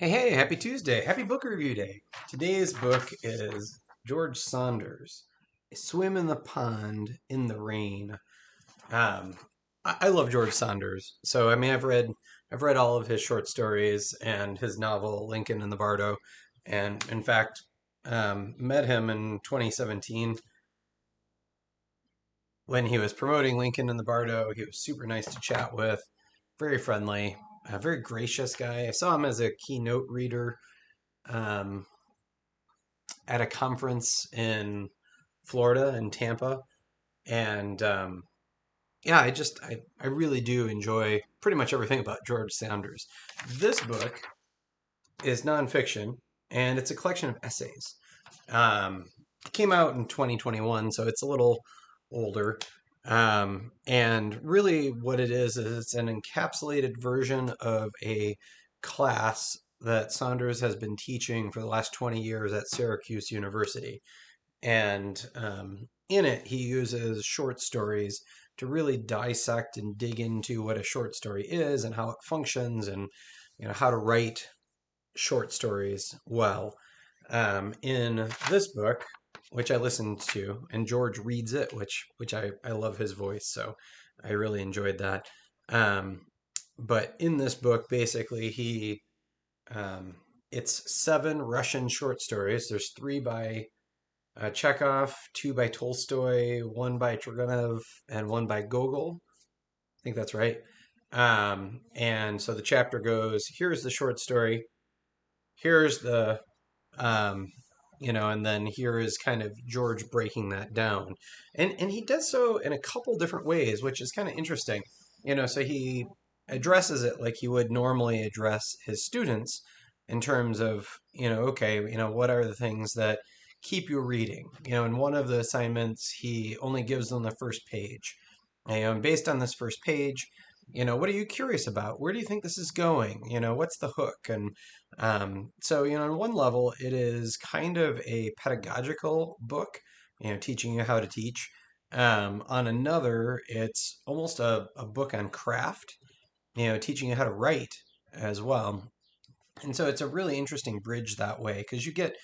Hey, happy Tuesday. Happy book review day. Today's book is George Saunders, A Swim in the Pond in the Rain. Um, I love George Saunders. So, I mean, I've read all of his short stories and his novel Lincoln in the Bardo. And in fact, met him in 2017 when he was promoting Lincoln in the Bardo. He was super nice to chat with, very friendly, a very gracious guy. I saw him as a keynote reader um, at a conference in Florida in Tampa, and yeah, I really do enjoy pretty much everything about George Saunders. This book is nonfiction, and it's a collection of essays. It came out in 2021, so it's a little older. And really, what it is it's an encapsulated version of a class that Saunders has been teaching for the last 20 years at Syracuse University. And in it, he uses short stories to really dissect and dig into what a short story is and how it functions and how to write short stories well. In this book, which I listened to, and George reads it, which I love his voice, so I really enjoyed that. Um, but in this book, basically, he it's seven Russian short stories. There's three by Chekhov, two by Tolstoy, one by Turgenev, and one by Gogol. I think that's right. And so the chapter goes: here's the short story, here's the um, and then here is kind of George breaking that down, and he does so in a couple different ways, which is kind of interesting. So he addresses it like he would normally address his students in terms of okay, what are the things that keep you reading. In one of the assignments, he only gives them the first page. And based on this first page, what are you curious about? Where do you think this is going? What's the hook? And so, on one level, it is kind of a pedagogical book, teaching you how to teach. On another, it's almost a book on craft, teaching you how to write as well. And so it's a really interesting bridge that way because you get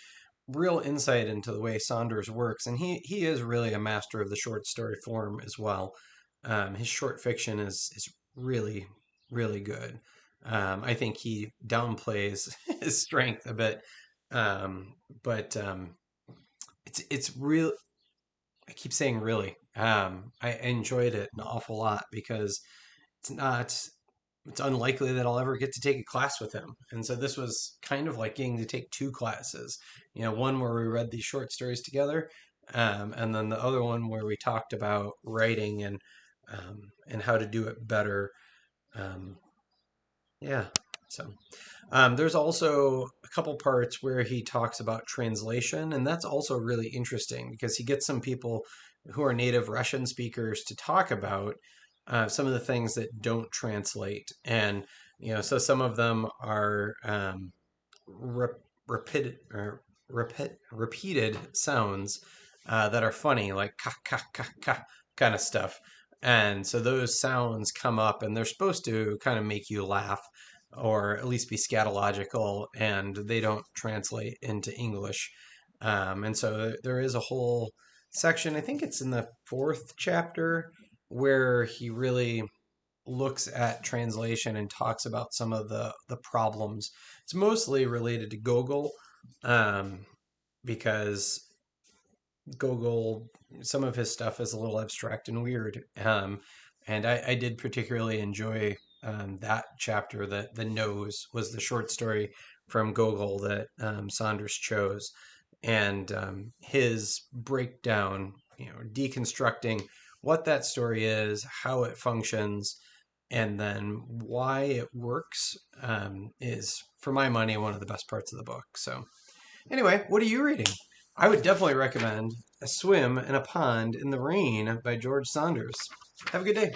real insight into the way Saunders works. And he is really a master of the short story form as well. His short fiction is really, really good. I think he downplays his strength a bit, but it's real. I keep saying really. I enjoyed it an awful lot because it's not. It's unlikely that I'll ever get to take a class with him, and so this was kind of like getting to take two classes. One where we read these short stories together, and then the other one where we talked about writing and how to do it better. Um, yeah. So there's also a couple parts where he talks about translation, and that's also really interesting because he gets some people who are native Russian speakers to talk about some of the things that don't translate. And, so some of them are repeated, repeated sounds that are funny, like ka, ka, ka, ka kind of stuff. And so those sounds come up and they're supposed to kind of make you laugh or at least be scatological, and they don't translate into English. And so there is a whole section, I think it's in the fourth chapter, where he really looks at translation and talks about some of the problems. It's mostly related to Gogol, um, because Gogol, some of his stuff is a little abstract and weird. And I did particularly enjoy that chapter. That the nose was the short story from Gogol that Saunders chose, and his breakdown, deconstructing what that story is, how it functions, and then why it works, is, for my money, one of the best parts of the book. So, anyway, what are you reading? I would definitely recommend A Swim in a Pond in the Rain by George Saunders. Have a good day.